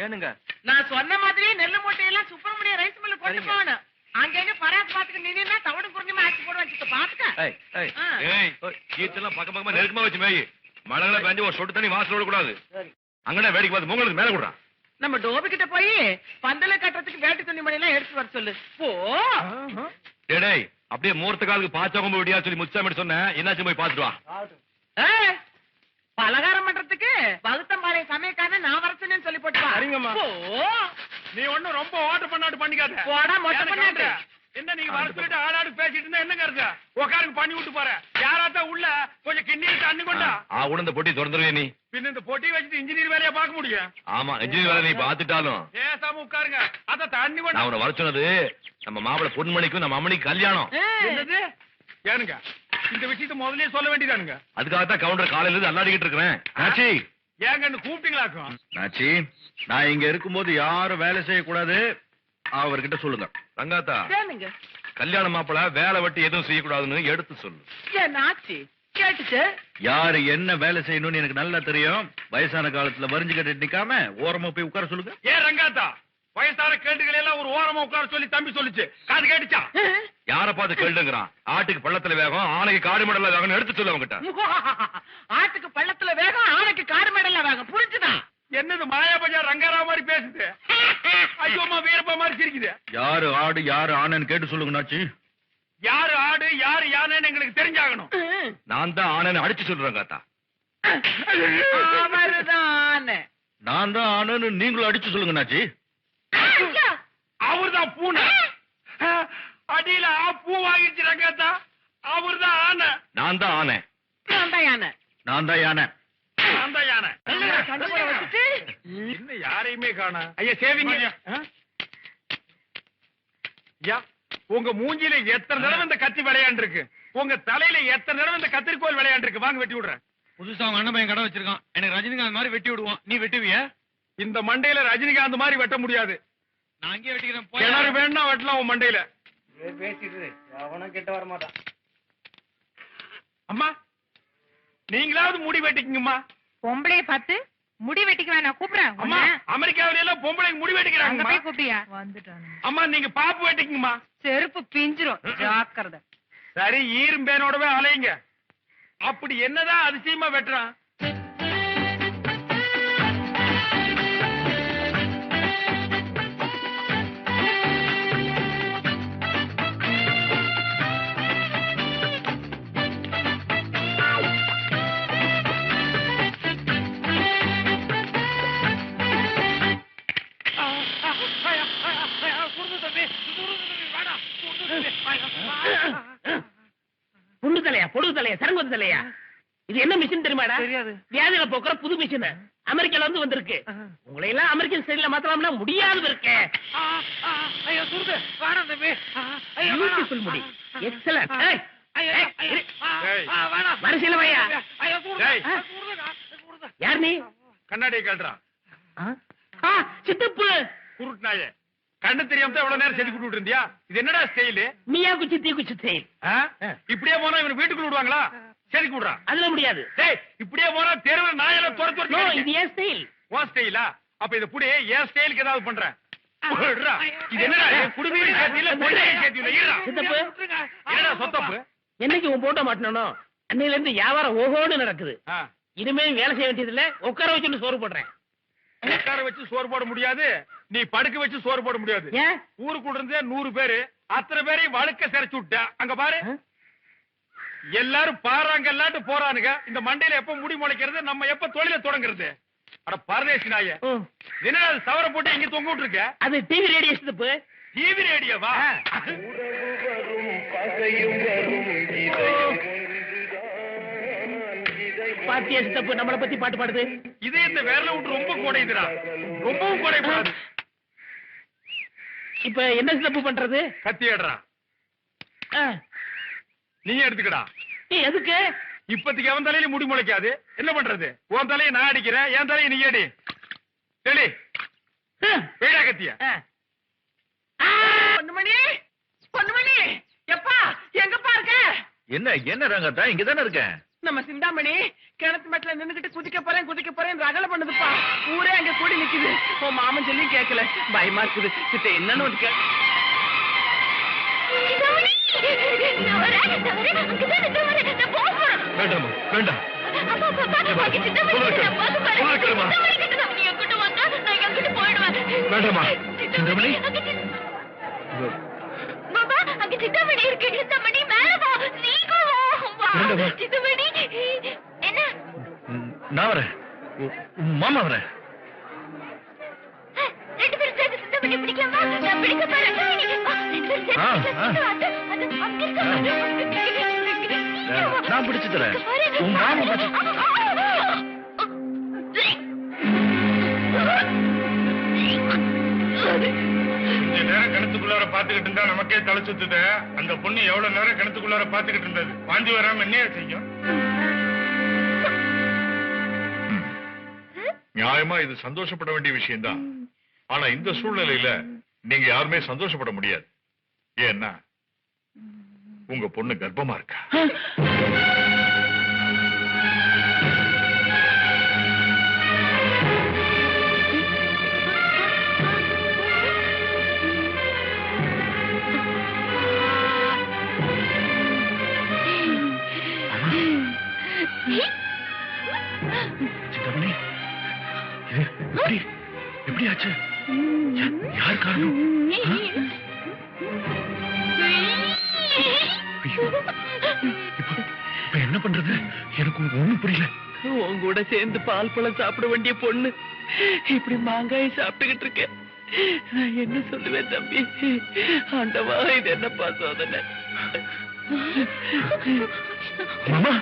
ஏனுங்க நான் சொன்ன மாதிரி நெல்லு மூட்டையெல்லாம் சுப்பிரமணிய ரைஸ் மில்ல கொண்டு சரிங்க. போகணும். அங்கங்க பராக் பாத்துக்கு நின்னா தவிடு குறைஞ்சமா ஆச்சு போட வச்சுட்டு பாத்துக்க. கீச்செல்லாம் பக்கம் பக்கமா நெருக்கமா வச்சு மேய். மழைகளை பெஞ்சு ஒரு சொட்டு தண்ணி வாசல் விடக்கூடாது. அங்கடா வேடிக்கை பார்த்து உங்களுக்கு மேல கூடாது. நம்ம டோபி கிட்ட போய் பந்தல கட்டுறதுக்கு வேட்டு துணி மணி எல்லாம் எடுத்து வர சொல்லு. போ. டேய் அப்படியே மூர்த்த காலுக்கு பாச்சவங்க விடியா சொல்லி முச்சாமிட்டு சொன்னேன். என்னாச்சும் போய் பாத்துட்டு வா. ஏய், பலகாரம் பண்றதுக்கு பகுத்தம்பாளைய சமயக்காரன் நான் வரச்சுன்னு சொல்லி போட்டு வா. சரிங்கம்மா. போ. நீ ஒண்ணும் ரொம்ப ஓட்ட பண்ணாட்டு பண்ணிக்காத. போடா மொட்டை பண்ணாட்டு. என்ன நீங்க வர சொல்லிட்டு ஆளாடு பேசிட்டு இருந்தா என்னங்க இருக்கு? உட்காருங்க பண்ணி விட்டு போறேன். யாராத்தா உள்ள கொஞ்சம் கிண்ணி தண்ணி கொண்டா. கூட இந்த பொட்டி திறந்துருவே நீ. பின்ன இந்த பொட்டி வச்சுட்டு இன்ஜினியர் வேலையா பார்க்க முடியும்? ஆமா இன்ஜினியர் வேலை நீ பாத்துட்டாலும் ஏசாம உட்காருங்க. அத தண்ணி கொண்டா. நான் உன்னை வர சொன்னது நம்ம மாப்பிள பொன்மணிக்கும் நம்ம அம்மனிக்கு கல்யாணம். என்னது? ஏனுங்க இந்த விஷயத்த முதல்லயே சொல்ல வேண்டியதானுங்க. அதுக்காகத்தான் கவுண்டர் காலையில இருந்து அல்லாடிக்கிட்டு இருக்கிறேன். ஆச்சி ஏங்க கூப்பிட்டீங்களாக்கும்? நாச்சி நான் இங்க இருக்கும்போது யாரும் வேலை செய்யக்கூடாது. அவர்கிட்ட சொல்லுங்க. ரங்காத்தா சரிங்க. கல்யாண மாப்பிள வேலை வெட்டி எதுவும் செய்யக்கூடாதுன்னு எடுத்து சொல்லு. என்னாச்சு கேட்டுச்சு? யாரு என்ன வேலை செய்யணும்னு எனக்கு நல்லா தெரியும். வயசான காலத்துல வரிஞ்சு கட்டிட்டு நிக்காம ஓரமா போய் உட்கார சொல்லுங்க. ஏன் ரங்காத்தா வயசான கேட்டுகளை எல்லாம் ஒரு ஓரமா உட்கார சொல்லி தம்பி சொல்லிச்சு. காது கேட்டுச்சா? யார பார்த்து கேளுங்கிறான். ஆட்டுக்கு பள்ளத்துல வேகம் ஆணைக்கு காடு மடல வேகம்னு எடுத்து சொல்லு அவங்கிட்ட. ஆட்டுக்கு பள்ளத்துல வேகம் ஆனைக்கு காடு மேடல்ல வேகம். புரிஞ்சுதான்? என்னது மாயா பஜார் ரங்காரா மாதிரி பேசுது? ஐயோமா வீரப்பா மாதிரி சிரிக்குது. யாரு ஆடு யாரு ஆனன்னு கேட்டு சொல்லுங்க நாச்சி. யாரு ஆடு யாரு யானைன்னு எங்களுக்கு தெரிஞ்சாகணும். நான் தான் ஆணைன்னு அடிச்சு சொல்றேன் காத்தா. அவருதான். நான் தான் ஆனன்னு நீங்களும் அடிச்சு சொல்லுங்க நாச்சி. அவர்தான் பூனை. அடியில பூ வாங்கிச்சு ரங்காத்தா. அவர்தான் ஆனை. நான் தான் ஆனை. நான் தான் யானை. நான் தான் யானை. நான் தான் யானை. கண்டுபிடி வச்சுட்டு என்ன யாரையுமே காணா. ஐயா சேவிங்க. ஐயா உங்க மூஞ்சில எத்தனை தடவை இந்த கத்தி விளையாண்டு இருக்கு? உங்க தலையில எத்தனை தடவை இந்த கத்திரிக்கோல் விளையாண்டு இருக்கு? வாங்க வெட்டி விடுறேன். புதுசா அவங்க அண்ணன் பையன் கடை வச்சிருக்கான். எனக்கு ரஜினிகாந்த் மாதிரி வெட்டி விடுவான். நீ வெட்டுவியா? இந்த மண்டையில ரஜினிகாந்த் மாதிரி வெட்ட முடியாது. நான் அங்கேயே வெட்டிக்கிறேன். கிணறு வேணா வெட்டலாம் உன் மண்டையில. பேசிட்டு அவனும் கிட்ட வர மாட்டான். அம்மா நீங்களாவது முடி வெட்டிக்குங்கம்மா. பொம்பளைய பார்த்து முடி வெட்டிக்க வேணாம் கூப்பிடுறேன். அம்மா அமெரிக்காவில எல்லாம் பொம்பளைங்க முடி அங்க வெட்டிக்கிறாங்க. போய் கூப்பிட்டியா? வந்துட்டான். அம்மா நீங்க பாப்பு வெட்டிக்குங்கம்மா. செருப்பு பிஞ்சிரும். ஜாக்கிரதை. சரி ஈரும்பேனோடவே அலையுங்க. அப்படி என்னதான் அதிசயமா வெட்டுறான்? புண்ணு தலையா பொடுகு தலையா சரங்கு தலையா? இது என்ன மிஷின் தெரியுமாடா? தெரியாது. வியாதியில போக்குற புது மிஷின் அமெரிக்கால இருந்து வந்திருக்கு. உங்களை எல்லாம் அமெரிக்கன் ஸ்டைல்ல மாத்தலாம்னா முடியாது இருக்கு. ஐயோ சுருது வேணாம் தம்பி. பியூட்டிஃபுல் முடி. எக்ஸலன்ட். ஏய், வரிசையில வையா. ஏய், யார் நீ? கண்ணாடியை கழட்டுறான். சித்தப்பு. குருட்டு நாயே கண்ணு தெரியாம தான் எவ்வளவு நேரம் செதுக்கி விட்டுட்டு இருந்தியா? இது என்னடா ஸ்டைலு? மியா குச்சி தீ குச்சி ஸ்டைல். இப்படியே போனா இவன் வீட்டுக்குள்ள விடுவாங்களா? செதுக்கி விடுறான். அதுல முடியாது. டேய் இப்படியே போனா தெருவுல நாயெல்லாம் நோ, இது துரத்து. ஏன் ஸ்டைல். உன் ஸ்டைலா? அப்ப இத புடி என் ஸ்டைலுக்கு ஏதாவது பண்றேன். விடுறா. இது என்னடா குடிநீர் சேர்த்தியில கொள்ளையும் சேர்த்தியில இருடா. சித்தப்பு என்னடா சொத்தப்பு? என்னைக்கு உன் போட்டோ மாட்டணும்? அன்னையில இருந்து வியாபாரம் ஓஹோன்னு நடக்குது. ஆ, இனிமே வேலை செய்ய வேண்டியது இல்ல. உட்கார வச்சுட்டு சோறு போடுறேன். உட்கார வச்சு சோறு போட முடியாது. நீ படுக்க வச்சு சோறு போட முடியாது. ஏன்? ஊருக்குள்ள இருந்தே 100 பேரு அத்தனை பேரையும் வழுக்க சிறைச்சு விட்ட. அங்க பாரு எல்லாரும் பாறாங்கல்லாட்டு போறானுங்க. இந்த மண்டையில எப்ப முடி முளைக்கிறது? நம்ம எப்ப தொழில தொடங்குறது? அட பரதேசி நாயே என்னடா அது சவர போட்டு எங்க தொங்க விட்டுருக்க? அது டிவி ரேடியேஷன் தப்பு. டிவி ரேடியோவா? பாத்தியா சித்தப்பு நம்மளை பத்தி பாட்டு பாடுது. இதே இந்த வேர்ல விட்டு ரொம்ப கோடைதுடா. ரொம்பவும் கோடைப்படாது. இப்ப என்ன சித்தப்பு பண்றது? கத்தி ஏடுறா. நீ எடுத்துக்கடா. எதுக்கு? இப்பத்துக்கு எவன் தலையில முடி முளைக்காது. என்ன பண்றது? உன் தலையை நான் அடிக்கிறேன், என் தலையை நீ அடி. தெளி வேடா கத்திய. பொண்ணுமணி பொண்ணுமணி எப்பா எங்கப்பா இருக்க? என்ன என்ன ரங்கத்தா இங்கதானே இருக்கேன். நம்ம சிந்தாமணி கிணத்து மேட்ல நின்னுகிட்டு குதிக்க போறேன் ரகல பண்ணுதுப்பா. ஊரே அங்க கூடி நிக்குது. உன் மாமன் சொல்லி கேட்கல, பயமா இருக்குது. கிட்ட என்னன்னு வந்து கேட்க. வேண்டாமா வேண்டாம் வேண்டாமா சிந்தாமணி நான் வரேன் மாமா வரேன் நான் பிடிச்சு தரேன் உன் மாமா கொஞ்ச நேரம் கிணத்துக்குள்ளார பாத்துக்கிட்டு இருந்தா நமக்கே தலை சுத்துது. அந்த பொண்ணு எவ்வளவு நேரம் கிணத்துக்குள்ளார பாத்துக்கிட்டு இருந்தது? வாந்தி வராம என்னையா செய்யும்? நியாயமா இது சந்தோஷப்பட வேண்டிய விஷயம்தான். ஆனா இந்த சூழ்நிலையில நீங்க யாருமே சந்தோஷப்பட முடியாது. ஏன்னா உங்க பொண்ணு கர்ப்பமா இருக்கா. சிந்தாமணி எப்படி ஆச்சு? யார் காரணம்? இப்ப என்ன பண்றது? எனக்கு ஒண்ணும் புரியல. உன் கூட சேர்ந்து பால் பழம் சாப்பிட வேண்டிய பொண்ணு இப்படி மாங்காய் சாப்பிட்டுக்கிட்டு இருக்கேன். நான் என்ன சொல்லுவேன் தம்பி? ஆண்டவா, இது என்னப்பா சோதனை? மாமா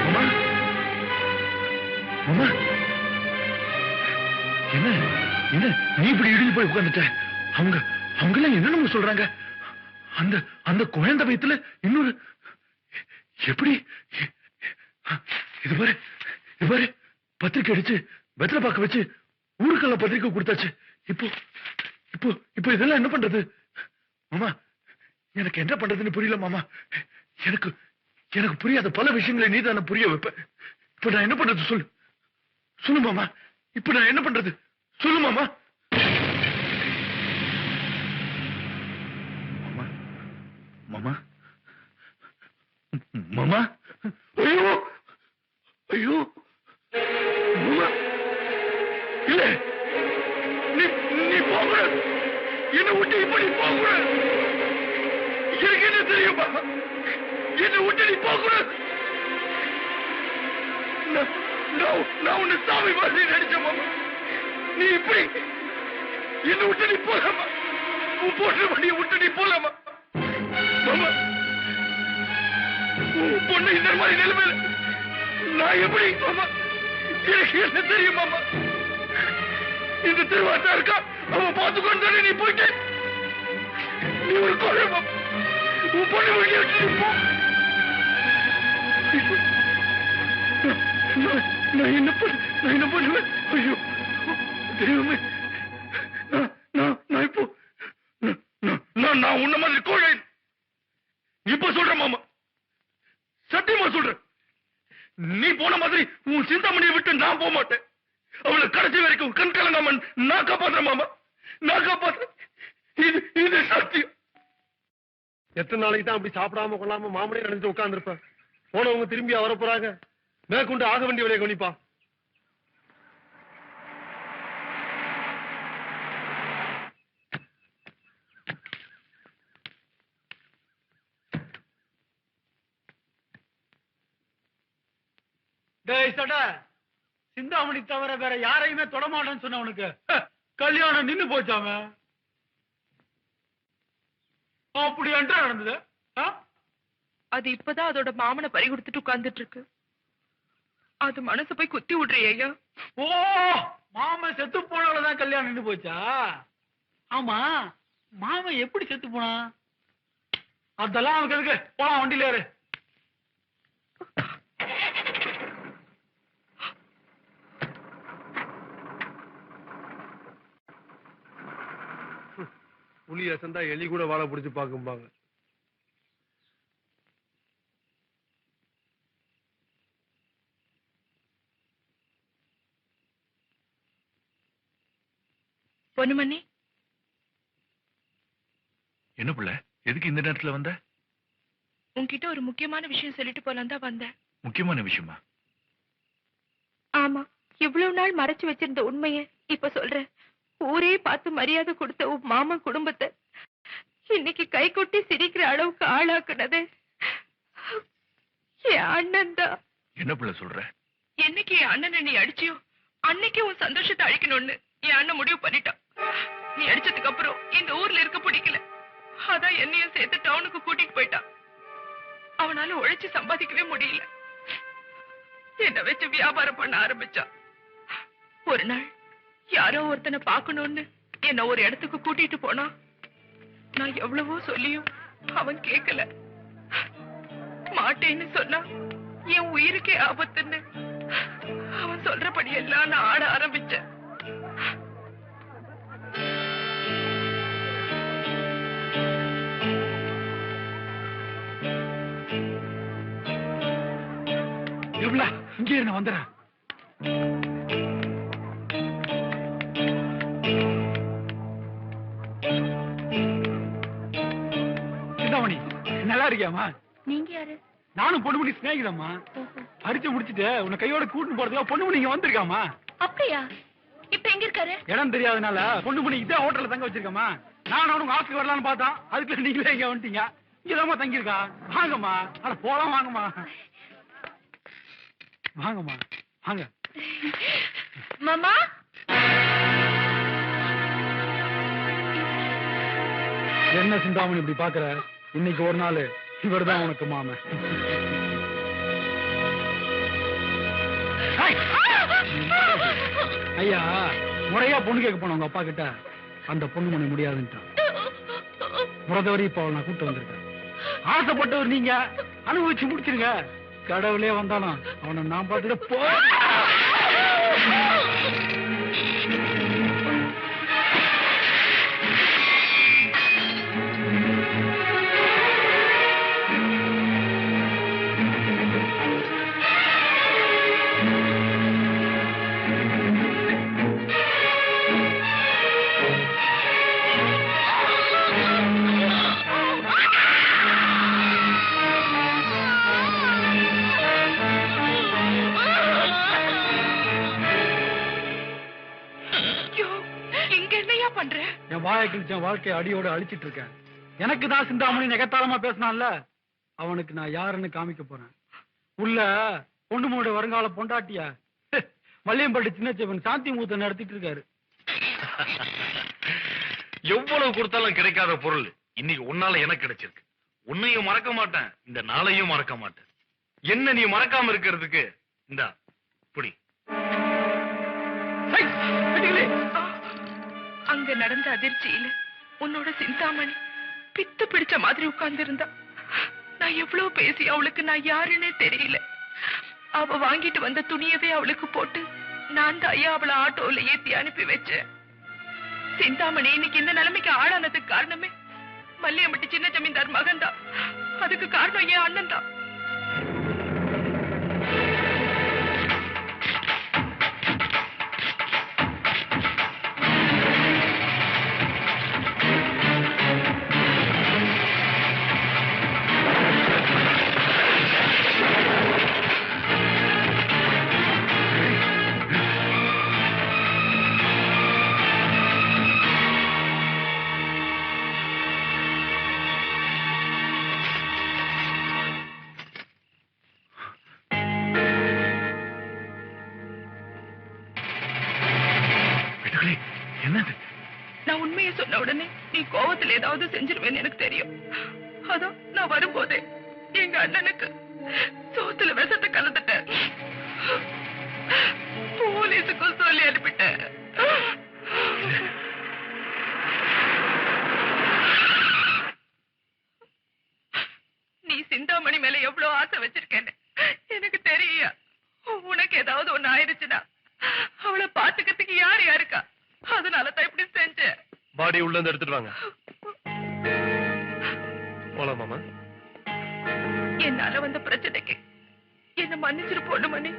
மாமா மாமா என்ன என்ன நீ இப்படி இடிஞ்சு போய் உட்கார்ந்துட்ட? அவங்க எல்லாம் என்னன்னு சொல்றாங்க? அந்த அந்த குழந்தை வயித்துல இன்னொரு எப்படி? இது பாரு பத்திரிக்கை அடிச்சு வெத்தலை பாக்க வச்சு ஊருக்கெல்லாம் பத்திரிக்கை கொடுத்தாச்சு. இப்போ இப்போ இப்போ இதெல்லாம் என்ன பண்றது மாமா? எனக்கு என்ன பண்றதுன்னு புரியல மாமா. எனக்கு எனக்கு புரியாத பல விஷயங்களை நீ தானே புரிய வைப்ப. இப்ப நான் என்ன பண்றது சொல்லு மாமா. இப்ப நான் என்ன பண்றது சொல்லு மாமா. மாமா மாமா ஐயோ ஐயோ மாமா இல்ல, நீ போக என்ன விட்டு இப்படி போக. எனக்கு என்ன தெரியுமா? என்ன விட்டு நீ போக. நான் உன்னை சாமி மாதிரி நடிச்ச மாமா. நீ இப்படி என்ன விட்டு நீ போலாமா? உன் போட்ட வண்டியை விட்டு நீ போலாமா மாமா? உன் பொண்ணு இந்த மாதிரி நிலைமையில நான் எப்படி மாமா? எனக்கு என்ன தெரியும் மாமா? இந்த திருவாட்டா இருக்கா, அவன் பார்த்துக்கொண்டு நீ போயிட்டு நீ ஒரு கொலை மாமா. உன் பொண்ணு வண்டியை விட்டு நீ போ. நான் என்ன பண்ணுவேன்? ஐயோ தெய்வமே, நான் இப்போ நான் உன்ன மாதிரி கோழை இப்ப சொல்றேன் மாமா. சத்தியமா சொல்றேன். நீ போன மாதிரி உன் சிந்தாமணியை விட்டு நான் போக மாட்டேன். அவளை கடைசி வரைக்கும் கண் கலங்காம நான் காப்பாத்துறேன் மாமா. நான் காப்பாத்துறேன். இது சத்தியம். எத்தனை நாளைக்கு தான் அப்படி சாப்பிடாம கொள்ளாம மாமனே நினைச்சு உட்கார்ந்து இருப்பேன். போனவங்க திரும்பி வர போறாங்க. மேற்கொண்டு ஆக வேண்டிய வேலையை கவனிப்பா. சிந்தாமணி தவிர வேற யாரையுமே தொடமாட்டேன்னு சொன்னவனுக்கு கல்யாணம் நின்னு போச்சாம. அப்படி என்றா நடந்தது? அது இப்பதான் அதோட மாமனை பறி கொடுத்துட்டு உட்கார்ந்துட்டு இருக்கு. அது மனசு போய் குத்தி விடுறிய ஐயா. ஓ, மாமன் செத்து போனவளதான் கல்யாணம் நின்னு போச்சா? ஆமா, மாமன் எப்படி செத்து போனா? அதெல்லாம் அவனுக்கு எதுக்கு? போலாம் வண்டியில ஏறு. புளிய சந்தா எலி கூட வாழை பிடிச்சு பாக்கும்பாங்க. பொண்ணுமணி, என்ன புள்ள, எதுக்கு இந்த நேரத்துல வந்த? உன்கிட்ட ஒரு முக்கியமான விஷயம் சொல்லிட்டு போலாம் தான் வந்தேன். முக்கியமான விஷயமா? ஆமா, இவ்வளவு நாள் மறைச்சு வச்சிருந்த உண்மைய இப்ப சொல்றேன். ஊரே பார்த்து மரியாதை கொடுத்த உன் மாமன் குடும்பத்தை இன்னைக்கு கை கொட்டி சிரிக்கிற அளவுக்கு ஆளாக்குனது என் அண்ணன் தான். என்ன புள்ள சொல்ற? என்னைக்கு என் அண்ணனை நீ அடிச்சியோ அன்னைக்கு உன் சந்தோஷத்தை அழிக்கணும்னு என் அண்ணன் முடிவு பண்ணிட்டான். நீ அடிச்சதுக்கு அப்புறம் இந்த ஊர்ல இருக்க பிடிக்கல, அதான் என்னையும் சேர்த்து டவுனுக்கு கூட்டிட்டு போயிட்டான். அவனால உழைச்சு சம்பாதிக்கவே முடியல, என்ன வச்சு வியாபாரம் பண்ண ஆரம்பிச்சான். ஒரு நாள் யாரோ ஒருத்தனை பார்க்கணும்னு என்ன ஒரு இடத்துக்கு கூட்டிட்டு போனா. நான் எவ்வளவோ சொல்லியும் அவன் கேட்கல. மாட்டேன்னு சொன்னா என் உயிருக்கே ஆபத்துன்னு அவன் சொல்றபடி எல்லாம் நான் ஆட ஆரம்பிச்சேன். இங்கே இருந்து வந்துடுறேன். சிந்தாமணி, நல்லா இருக்கியாமா? நீங்க யாரு? நானும் பொண்ணுமணி சிநேகிதம்மா. படிச்சு முடிச்சுட்டு உன்னை கையோட கூட்டிட்டு போறதுக்கு பொண்ணுமணி இங்க வந்திருக்காமா. அப்படியா? இப்ப எங்க இருக்காரு? இடம் தெரியாதனால பொண்ணுமணி இதே ஹோட்டல்ல தங்க வச்சிருக்கம்மா. நானும் உங்க ஆஸ்க்கு வரலான்னு பார்த்தா அதுக்குள்ள நீங்களே இங்க வந்துட்டீங்க. இங்கதாம்மா தங்கியிருக்கா. வாங்கம்மா, அட போலாம், வாங்கம்மா வாங்கம்மா வாங்க. மாமா, என்ன சிந்தாமணி இப்படி பாக்குற? இன்னைக்கு ஒரு நாள் இவர்தான் உனக்கு மாமன். ஐயா, முறையா பொண்ணு கேட்க போன உங்க அப்பா கிட்ட அந்த பொண்ணு மணி முடியாதுன்ட்டான். முறதவரை இப்ப அவளை நான் கூப்பிட்டு வந்திருக்கேன். ஆசைப்பட்டவர் நீங்க அனுபவிச்சு முடிச்சிருங்க. கடவுளே வந்தாலும் அவனை நான் பார்த்துட்டு போ. வாழ்க்கையை அடியோட அழிச்சிட்டு இருக்கேன். எனக்கு தான் சிந்தாமணி நெகத்தாளமா பேசினான்ல, அவனுக்கு நான் யாருன்னு காமிக்க போறேன். உள்ள பொண்ணுமோட வருங்கால பொண்டாட்டியா மல்லியம்பட்டி சின்னச்சேவன் சாந்தி மூத்த நடத்திட்டு இருக்காரு. எவ்வளவு கொடுத்தாலும் கிடைக்காத பொருள் இன்னைக்கு உன்னால எனக்கு கிடைச்சிருக்கு. உன்னையும் மறக்க மாட்டேன், இந்த நாளையும் மறக்க மாட்டேன். என்ன நீ மறக்காம இருக்கிறதுக்கு இந்த புடி. அங்க நடந்த அதிர்ச்சியில உன்னோட சிந்தாமணி பித்து பிடிச்ச மாதிரி உட்கார்ந்து இருந்தா. நான் எவ்வளவு பேசி அவளுக்கு நான் யாருன்னே தெரியல. அவ வாங்கிட்டு வந்த துணியவே அவளுக்கு போட்டு நான் தான் ஐயா அவளை ஆட்டோல ஏத்தி அனுப்பி வச்சேன். சிந்தாமணி இன்னைக்கு இந்த நிலைமைக்கு ஆளானதுக்கு காரணமே மல்லியம்பட்டி சின்ன ஜமீன்தார் மகன் தான். அதுக்கு காரணம் என் அண்ணன் தான். நான் உண்மையை சொன்ன உடனே நீ கோவத்தில் ஏதாவது செஞ்சிருவேன்னு எனக்கு தெரியும். அதான் நான் வரும்போதே எங்க அண்ணனுக்கு சோத்துல விஷத்தை கலந்துட்டேன். போலீஸுக்கும் சொல்லி அனுப்பிட்டேன். நீ சிந்தாமணி மேல எவ்வளவு ஆசை வச்சிருக்கேன்னு எனக்கு தெரியும். உனக்கு ஏதாவது ஒண்ணு ஆயிடுச்சுன்னா அவளை பாத்துக்கிறதுக்கு யார் யாருக்கா? அதனாலதான் இப்படி செஞ்சேன். பாடி உள்ள இருந்து எடுத்துட்டு வாங்க. போலாம் மாமா. என்னால வந்த பிரச்சனைக்கு என்ன மன்னிச்சிரு பொண்ணுமணி.